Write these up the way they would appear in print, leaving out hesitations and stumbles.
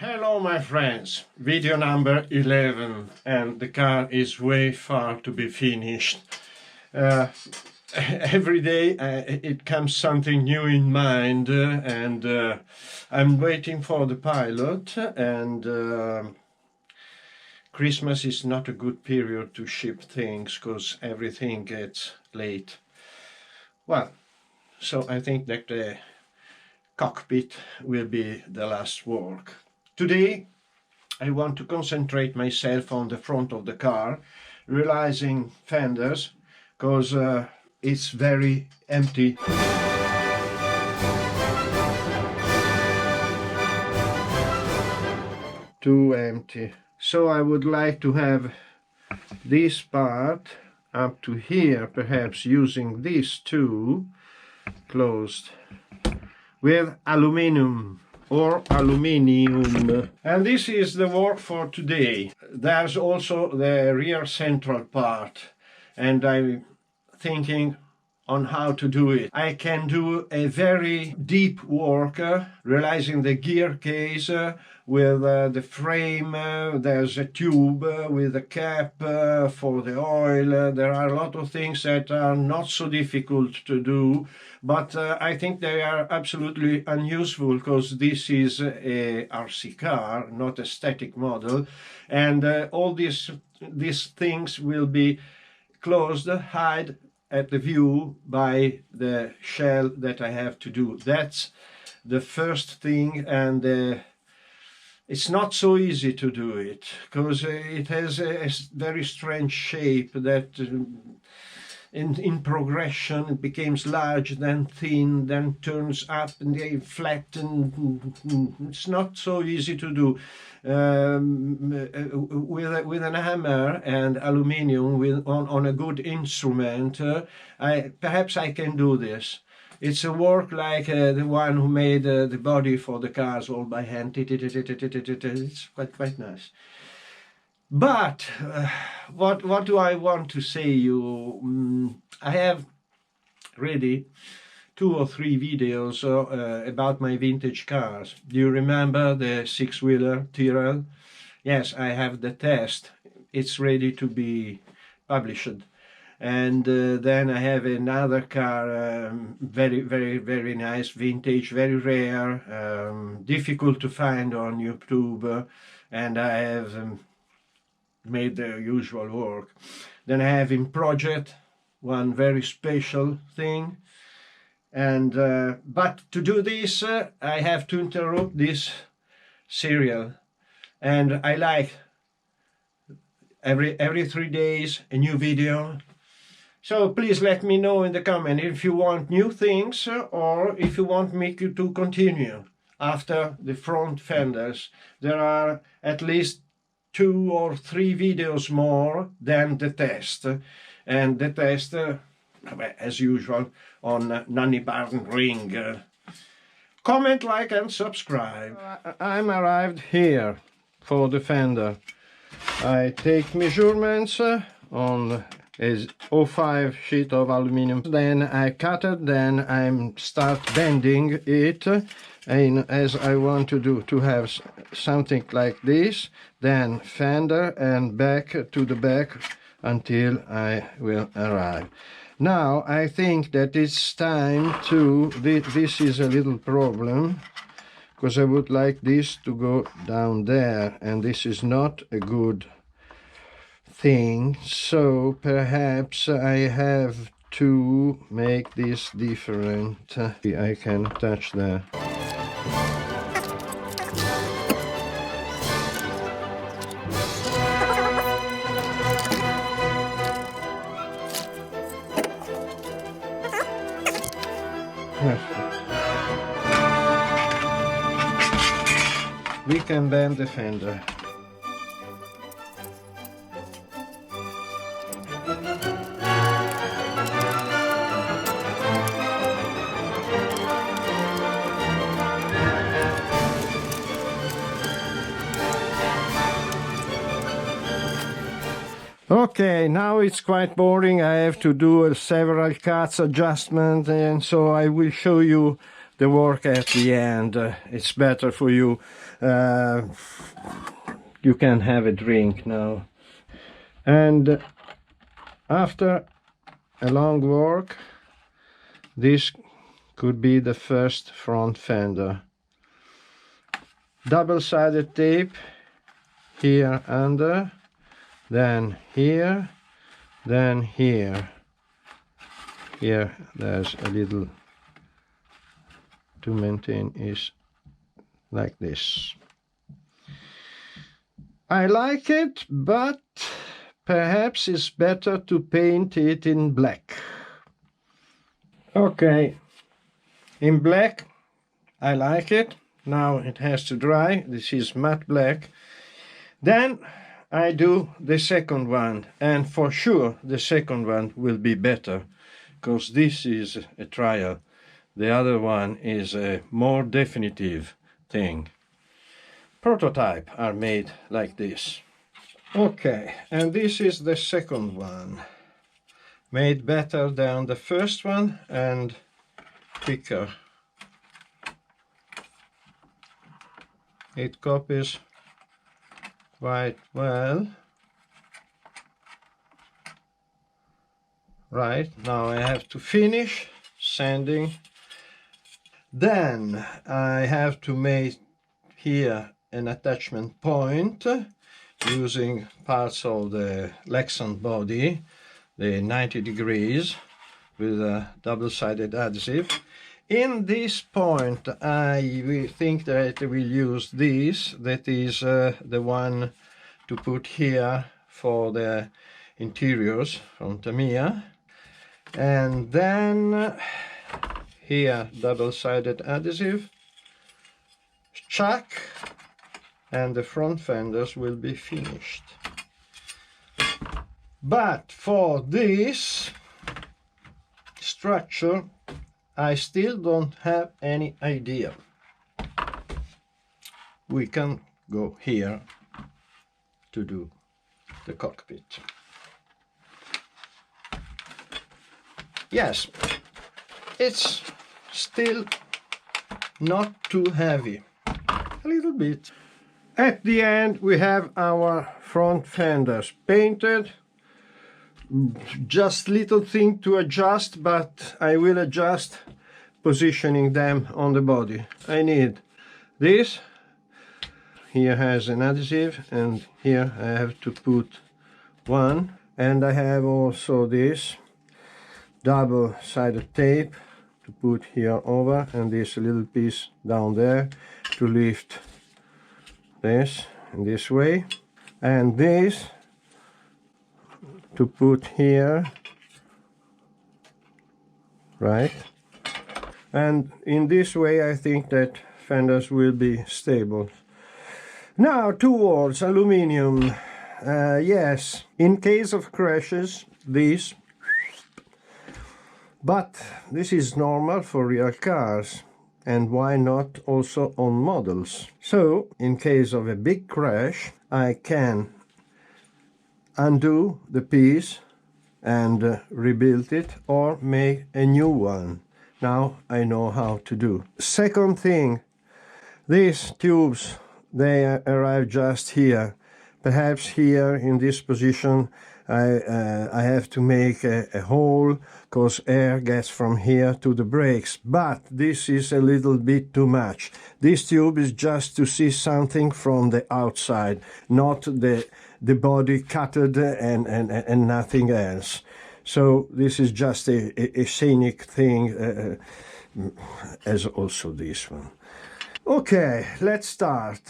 Hello my friends, video number 11 and the car is way far to be finished. Every day it comes something new in mind and I'm waiting for the pilot, and Christmas is not a good period to ship things because everything gets late. Well, so I think that the cockpit will be the last work. Today I want to concentrate myself on the front of the car, realizing fenders, because it's very empty. Too empty. So I would like to have this part up to here, perhaps using these two closed with aluminium. And this is the work for today. There's also the rear central part, and I'm thinking on how to do it. I can do a very deep work, realizing the gear case with the frame. There's a tube with a cap for the oil. There are a lot of things that are not so difficult to do, but I think they are absolutely unuseful because this is a RC car, not a static model, and all these things will be closed, hide at the view by the shell that I have to do. That's the first thing, and it's not so easy to do it because it has a very strange shape that in progression it becomes large, then thin, then turns up and then flat, and it's not so easy to do. With an hammer and aluminium on a good instrument, perhaps I can do this. It's a work like the one who made the body for the cars all by hand. It's quite nice. But what do I want to say you? I have ready 2 or 3 videos about my vintage cars. Do you remember the 6-wheeler Tyrrell? Yes, I have the test. It's ready to be published. And then I have another car, very nice, vintage, very rare, difficult to find on YouTube, and I have made the usual work. Then I have in project one very special thing, and but to do this I have to interrupt this serial, and I like every 3 days a new video. So please let me know in the comment if you want new things or if you want me to continue after the front fenders. There are at least 2 or 3 videos more than the test, and the test as usual on Nanny Barton Ring. Comment, like and subscribe. I'm arrived here for the fender. I take measurements on a 0.5 sheet of aluminium, then I cut it, then I start bending it, and as I want to have something like this, then fender and back to the back until I will arrive. Now I think that it's time to, this is a little problem, because I would like this to go down there, and this is not a good thing, so perhaps I have to make this different. I can touch that. We can bend the fender. Okay, now it's quite boring. I have to do several cuts, adjustments, and so I will show you the work at the end. It's better for you. You can have a drink now. And after a long work, this could be the first front fender. Double-sided tape here under, then here, then here. Here there's a little to maintain, is like this. I like it, but perhaps it's better to paint it in black. Okay, in black I like it. Now it has to dry. This is matte black. Then I do the second one, and for sure the second one will be better, because this is a trial. The other one is a more definitive thing. Prototypes are made like this. Okay, and this is the second one. Made better than the first one and thicker. It copies quite well. Right, now I have to finish sanding. Then I have to make here an attachment point using parts of the Lexan body, the 90 degrees, with a double-sided adhesive. In this point I will think that I will use this, that is the one to put here for the interiors from Tamiya. And then here double-sided adhesive, chuck, and the front fenders will be finished. But for this structure I still don't have any idea. We can go here to do the cockpit. Yes, it's still not too heavy, a little bit. At the end we have our front fenders painted. Just little thing to adjust, but I will adjust positioning them on the body. I need this. Here has an adhesive, and here I have to put one. And I have also this double-sided tape to put here over, and this little piece down there to lift this in this way, and this to put here, right? And in this way I think that fenders will be stable. Now towards aluminium. Yes, in case of crashes, this, but this is normal for real cars, and why not also on models? So in case of a big crash I can undo the piece and rebuild it, or make a new one. Now I know how to do. Second thing, these tubes, they arrive just here. Perhaps here in this position I have to make a hole, because air gets from here to the brakes, but this is a little bit too much. This tube is just to see something from the outside, not the body cutted and nothing else. So this is just a scenic thing, as also this one. Okay, let's start.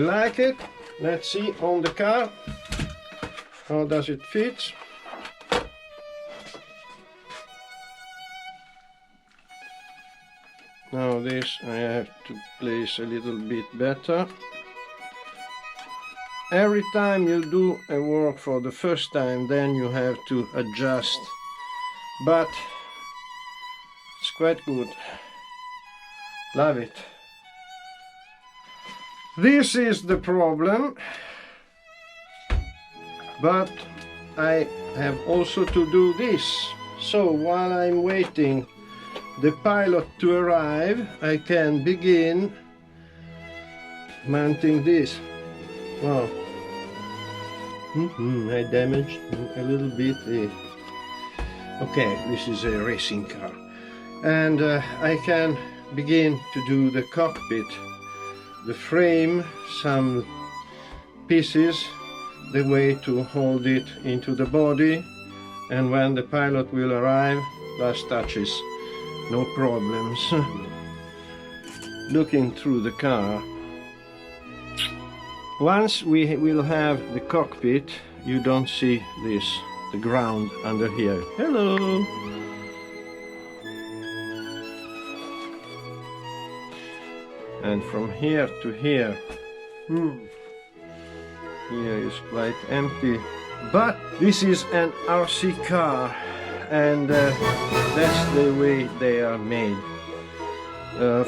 like it. Let's see on the car. How does it fit? Now this I have to place a little bit better. Every time you do a work for the first time, then you have to adjust, but it's quite good. Love it. This is the problem, but I have also to do this. So while I'm waiting the pilot to arrive, I can begin mounting this. Wow. I damaged a little bit. Okay, this is a racing car. And I can begin to do the cockpit, the frame, some pieces, the way to hold it into the body, and when the pilot will arrive, last touches, no problems. Looking through the car, once we will have the cockpit, you don't see this, the ground under here. Hello! And from here to here, here is quite empty. But this is an RC car, and that's the way they are made.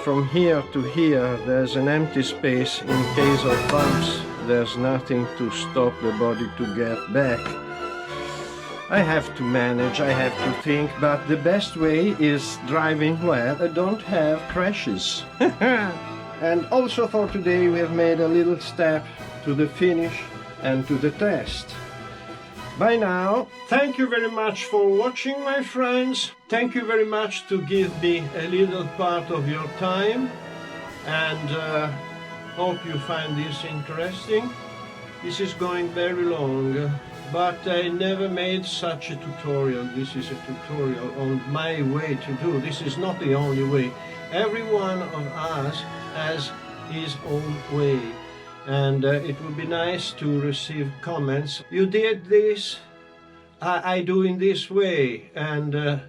From here to here there's an empty space in case of bumps. There's nothing to stop the body to get back. I have to manage, I have to think, but the best way is driving where I don't have crashes. And also for today we have made a little step to the finish and to the test. Bye now. Thank you very much for watching, my friends. Thank you very much to give me a little part of your time, and hope you find this interesting. This is going very long, but I never made such a tutorial. This is a tutorial on my way to do. This is not the only way. Every one of us has his own way. And it would be nice to receive comments. You did this, I do in this way, and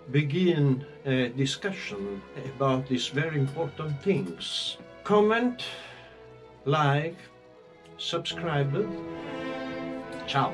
begin a discussion about these very important things. Comment, like, subscribe. Ciao.